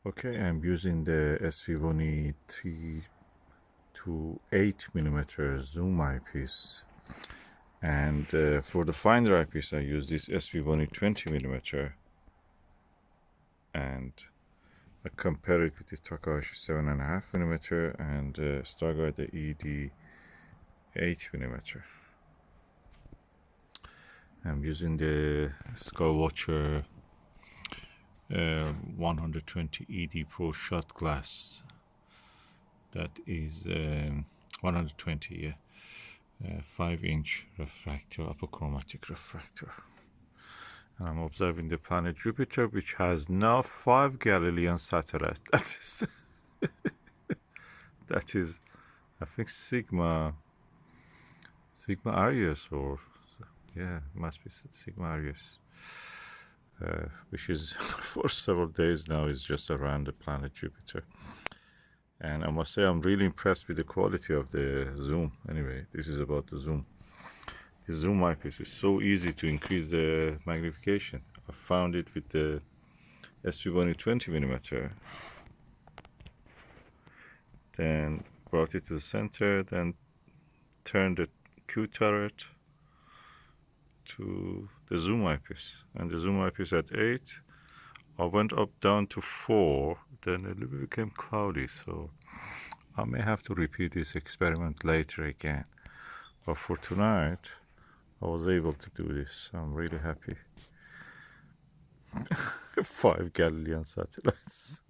Okay, I'm using the SVBony 3-8mm zoom eyepiece, and for the finder eyepiece I use this SVBony 20mm, and I compare it with the Takahashi 7.5mm and Starguider ED 8mm. I'm using the Skywatcher 120 ED Pro Schott glass. That is 120, yeah. 5-inch refractor, Apochromatic refractor. And I'm observing the planet Jupiter, which has now 5 Galilean satellites. That is, I think Sigma Arius, or yeah, it must be Sigma Arius, which is for several days now is just around the planet Jupiter. And I must say I'm really impressed with the quality of the zoom. Anyway, this is about the zoom. The zoom eyepiece is so easy to increase the magnification. I found it with the SVBony 20mm. Then brought it to the center, then turned the Q-Turret to the zoom eyepiece. And the zoom eyepiece at 8, I went up down to 4, then a little bit became cloudy, so I may have to repeat this experiment later again. But for tonight, I was able to do this. I'm really happy. 5 Galilean satellites.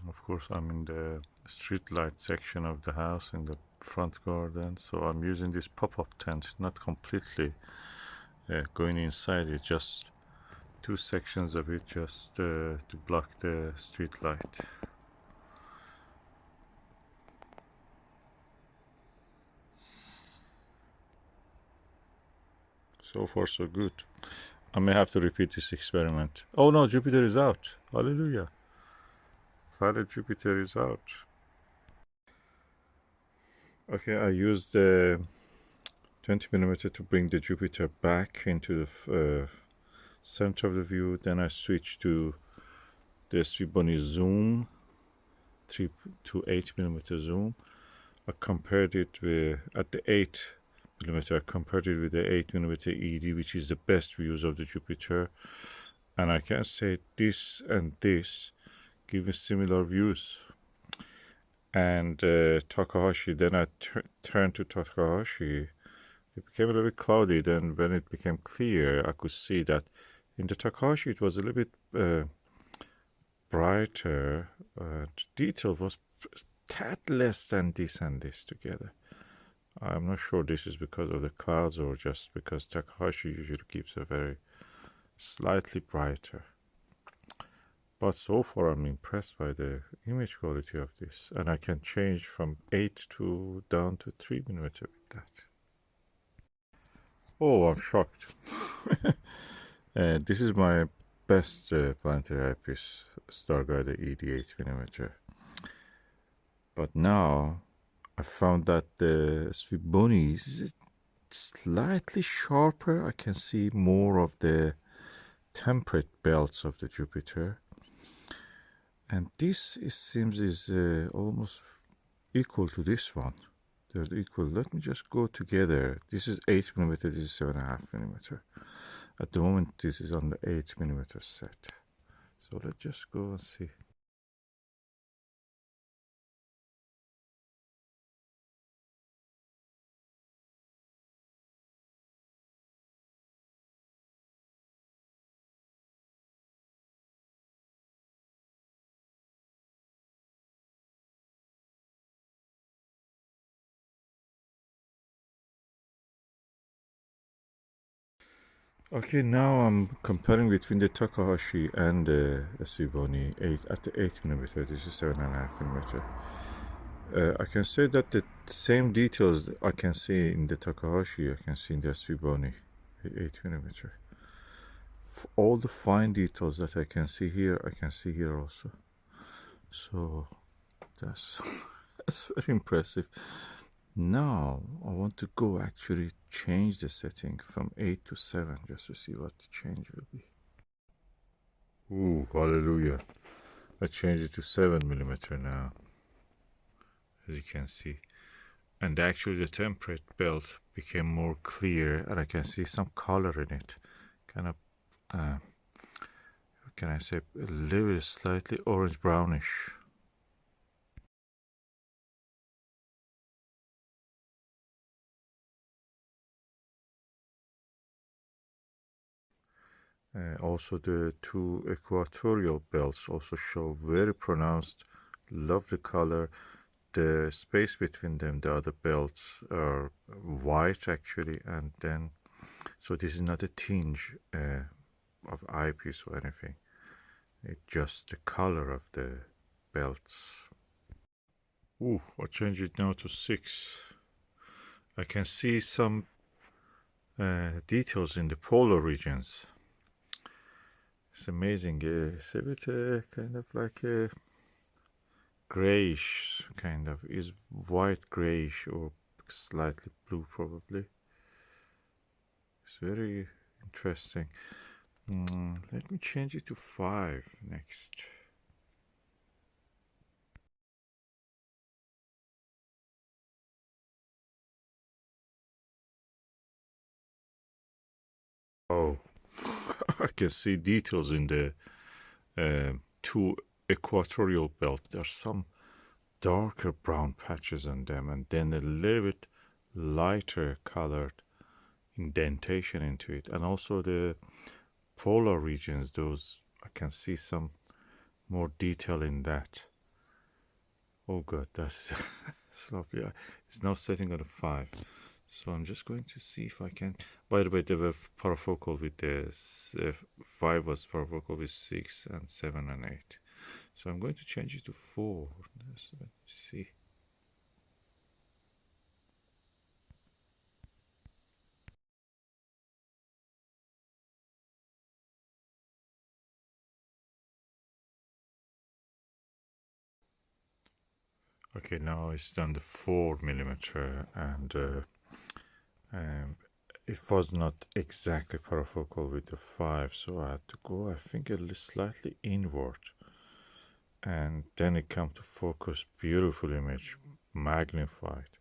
Of course, I'm in the street light section of the house in the front garden, so I'm using this pop-up tent, not completely going inside it, just 2 sections of it, just to block the street light. So far so good. I may have to repeat this experiment. Oh no, Jupiter is out. Hallelujah. Planet Jupiter is out. Okay, I used the 20mm to bring the Jupiter back into the center of the view. Then I switched to the SVBony zoom 3-8mm zoom. I compared it with, at the 8mm, I compared it with the 8mm ED, which is the best views of the Jupiter. And I can say this and this give me similar views. And Takahashi, then I turned to Takahashi. It became a little bit cloudy. Then when it became clear, I could see that in the Takahashi it was a little bit brighter. Detail was tad less than this and this together. I'm not sure this is because of the clouds or just because Takahashi usually gives a very slightly brighter. But so far I'm impressed by the image quality of this, and I can change from 8 to down to 3mm with that. Oh, I'm shocked. This is my best planetary eyepiece, Starguider ED 8mm. But now I found that the SVBony is slightly sharper. I can see more of the temperate belts of the Jupiter. And this seems is almost equal to this one. They're equal. Let me just go together. This is 8mm, this is 7.5mm. At the moment, this is on the 8mm set. So let's just go and see. Okay, now I'm comparing between the Takahashi and the SVBony 8 at the 8mm. This is 7.5mm. I can say that the same details I can see in the Takahashi, I can see in the SVBony 8mm. All the fine details that I can see here, I can see here also. So that's that's very impressive. Now I want to go actually change the setting from 8 to 7 just to see what the change will be. Ooh, hallelujah. I changed it to 7mm now, as you can see. And actually the template belt became more clear and I can see some color in it. Kind of, can I say, a little slightly orange brownish. Also the two equatorial belts also show very pronounced, lovely color. The space between them, the other belts are white actually, and then so this is not a tinge of eyepiece or anything. It's just the color of the belts. Ooh, I change it now to 6. I can see some details in the polar regions. It's amazing. It's a bit kind of like a grayish, kind of is white grayish or slightly blue probably. It's very interesting. Let me change it to 5 next. Oh, I can see details in the two equatorial belt. There's some darker brown patches on them, and then a little bit lighter colored indentation into it, and also the polar regions. Those I can see some more detail in that. Oh god, that's, that's lovely. It's now setting on a 5. So I'm just going to see if I can. By the way, they were parafocal with the 5 was parafocal with 6 and 7 and 8. So I'm going to change it to 4. Let's see. Okay, now it's done the 4mm, and it was not exactly parafocal with the 5, so I had to go, I think, a little slightly inward, and then it come to focus. Beautiful image, magnified.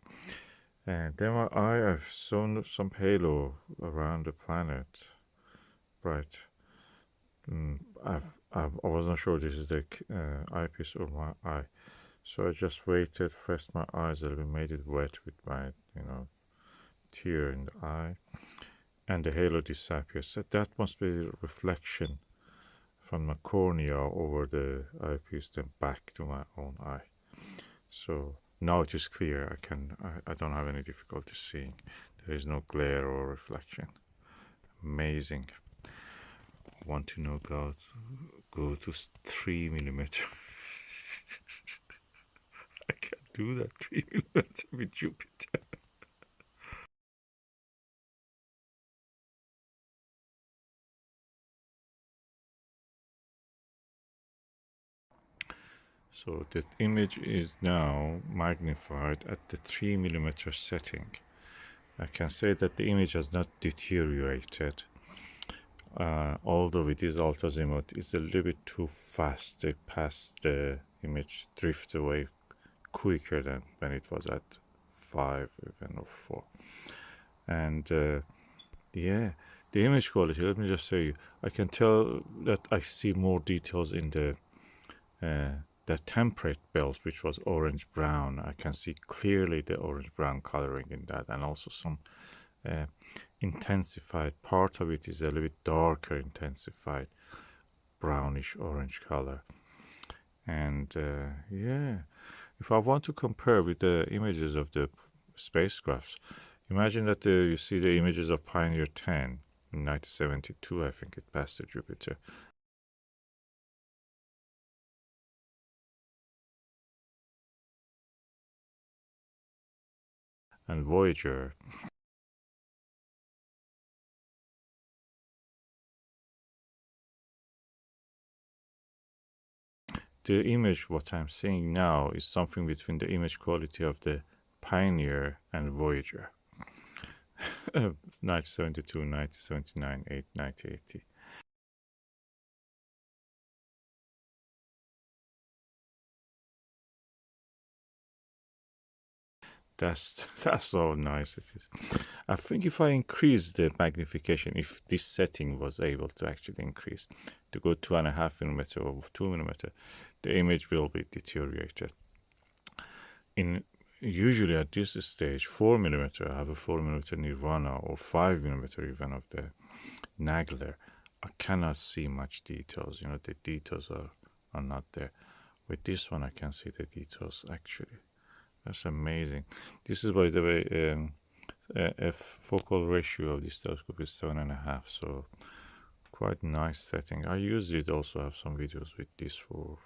And then my eye, I've shown some halo around the planet, right? I wasn't sure this is the eyepiece or my eye, so I just waited, pressed my eyes a little bit, made it wet with my, tear in the eye, and the halo disappears. So that must be a reflection from my cornea over the eyepiece, then back to my own eye. So now it is clear. I don't have any difficulty seeing. There is no glare or reflection. Amazing. Want to know, go to 3mm. I can't do that 3mm with Jupiter. So the image is now magnified at the 3mm setting. I can say that the image has not deteriorated. Although with this ultra-zoom, it's a little bit too fast. They pass the image drift away quicker than when it was at 5 even or 4. And yeah, the image quality, let me just say, I can tell that I see more details in the temperate belt, which was orange brown. I can see clearly the orange brown coloring in that, and also some intensified part of it is a little bit darker, intensified brownish orange color. And yeah, if I want to compare with the images of the spacecrafts, imagine that you see the images of Pioneer 10 in 1972. I think it passed to Jupiter. And Voyager. The image, what I'm seeing now, is something between the image quality of the Pioneer and Voyager. 1972, 1979, 1980. That's so nice it is. I think if I increase the magnification, if this setting was able to actually increase to go 2.5mm or 2mm, the image will be deteriorated. In usually at this stage, 4mm, I have a 4mm Nirvana or 5mm even of the Nagler. I cannot see much details. You know, the details are not there. With this one, I can see the details actually. That's amazing. This is, by the way, f focal ratio of this telescope is 7.5, so quite nice setting. I used it also. Have some videos with this for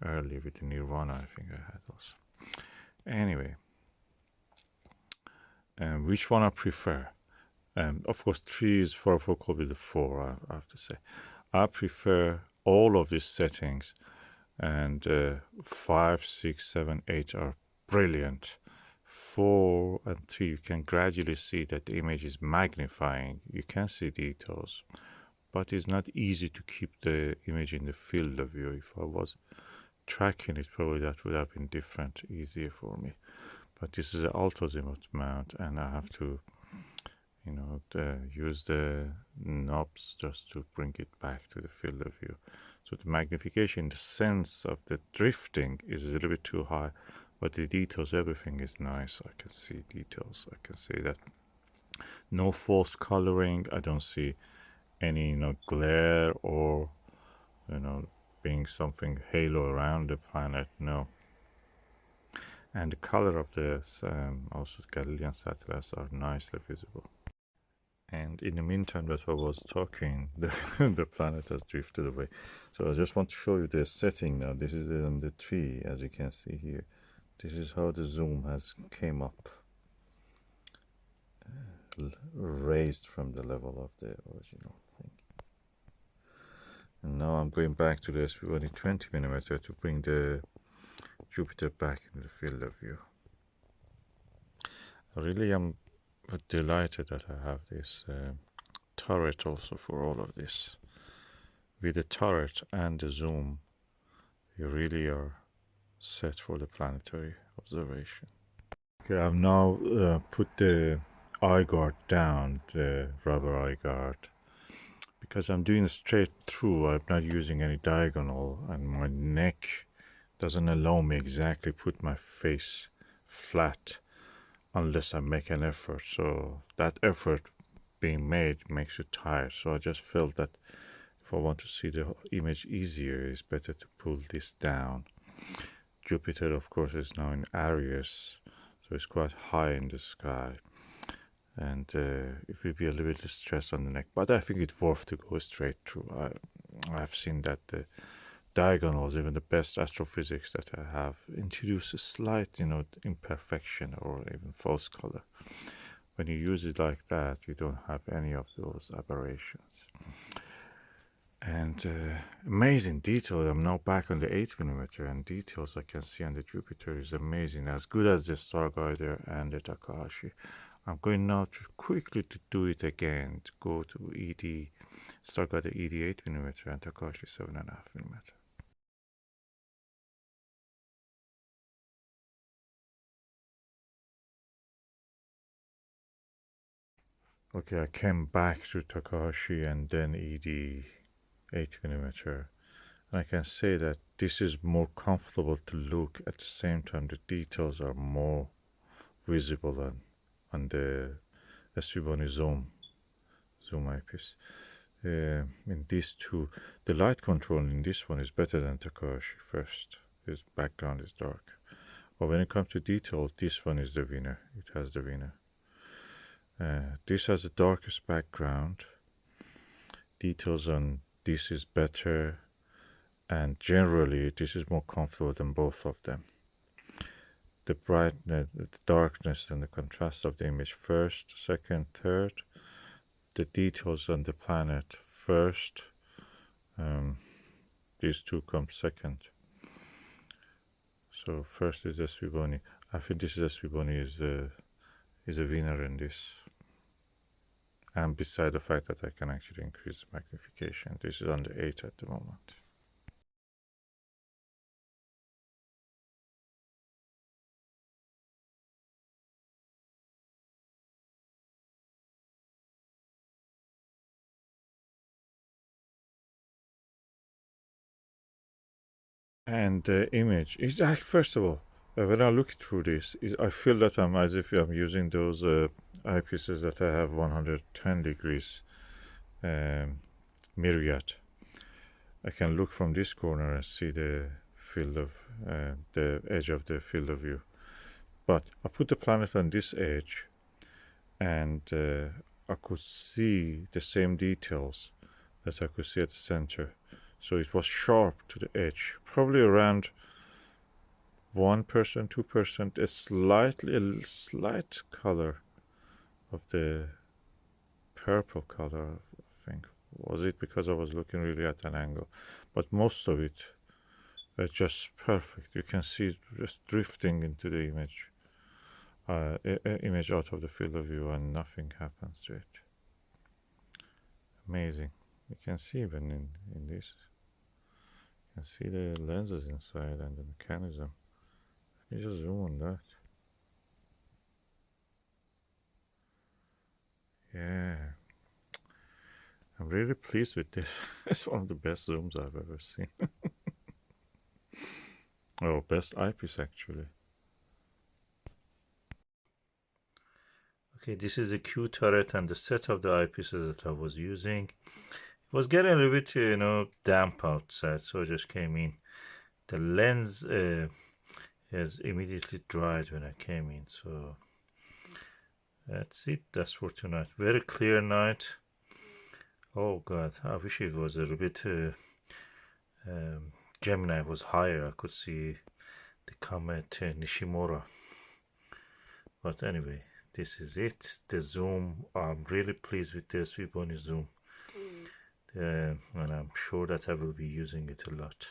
early with the Nirvana. I think I had also. Anyway, which one I prefer? Of course, 3 is for focal with the 4. I have to say, I prefer all of these settings, and 5, 6, 7, 8 are brilliant. 4 and 3, you can gradually see that the image is magnifying. You can see details, but it's not easy to keep the image in the field of view. If I was tracking it, probably that would have been different, easier for me. But this is an ultra-azimuth mount, and I have to, you know, use the knobs just to bring it back to the field of view. So the magnification, the sense of the drifting is a little bit too high, but the details, everything is nice. I can see details. I can see that. No false coloring. I don't see any, you know, glare or, you know, being something halo around the planet. No. And the color of the also Galilean satellites are nicely visible. And in the meantime that I was talking, the planet has drifted away. So I just want to show you the setting now. This is on the tree, as you can see here. This is how the zoom has came up, raised from the level of the original thing. And now I'm going back to the SVBony 20mm to bring the Jupiter back in the field of view. I really am delighted that I have this turret also for all of this. With the turret and the zoom, you really are set for the planetary observation. Okay, I've now put the eye guard down, the rubber eye guard, because I'm doing straight through. I'm not using any diagonal, and my neck doesn't allow me exactly put my face flat unless I make an effort. So that effort being made makes you tired. So I just felt that if I want to see the image easier, it's better to pull this down. Jupiter, of course, is now in Aries, so it's quite high in the sky, and it will be a little bit of stress on the neck, but I think it's worth to go straight through. I've seen that the diagonals, even the best astrophysics that I have, introduce a slight, you know, imperfection or even false color. When you use it like that, you don't have any of those aberrations. And amazing detail. I'm now back on the 8mm, and details I can see on the Jupiter is amazing, as good as the Starguider and the Takahashi. I'm going now to quickly to do it again, to go to ED, Starguider ED 8mm and Takahashi 7.5mm. Okay, I came back to Takahashi and then ED 8mm. And I can say that this is more comfortable to look. At the same time, the details are more visible on the SVBony Zoom Eyepiece. In these two, the light control in this one is better than Takahashi. First, his background is dark. But when it comes to detail, this one is the winner. It has the winner. This has the darkest background. Details on this is better, and generally this is more comfortable than both of them. The brightness, the darkness, and the contrast of the image first, second, third. The details on the planet first. These two come second. So first is SVBony. I think this is SVBony is a winner in this. And beside the fact that I can actually increase magnification, this is under 8 at the moment. And the image is like, first of all, when I look through this, I feel that I'm as if I'm using those eyepieces that I have 110 degrees myriad. I can look from this corner and see the field of the edge of the field of view. But I put the planet on this edge, and I could see the same details that I could see at the center. So it was sharp to the edge, probably around 1%, 2%, a slight color of the purple color, I think. Was it because I was looking really at an angle? But most of it just perfect. You can see it just drifting into the image, image out of the field of view, and nothing happens to it. Amazing. You can see even in this. You can see the lenses inside and the mechanism. You just zoom on that. Yeah. I'm really pleased with this. It's one of the best zooms I've ever seen. Oh, best eyepiece actually. Okay, this is the Q-Turret and the set of the eyepieces that I was using. It was getting a little bit, damp outside, so I just came in. The lens has immediately dried when I came in, so that's it. That's for tonight. Very clear night. Oh God, I wish it was a little bit Gemini was higher. I could see the comet Nishimura. But anyway, this is it. The zoom, I'm really pleased with the SVBony zoom. And I'm sure that I will be using it a lot.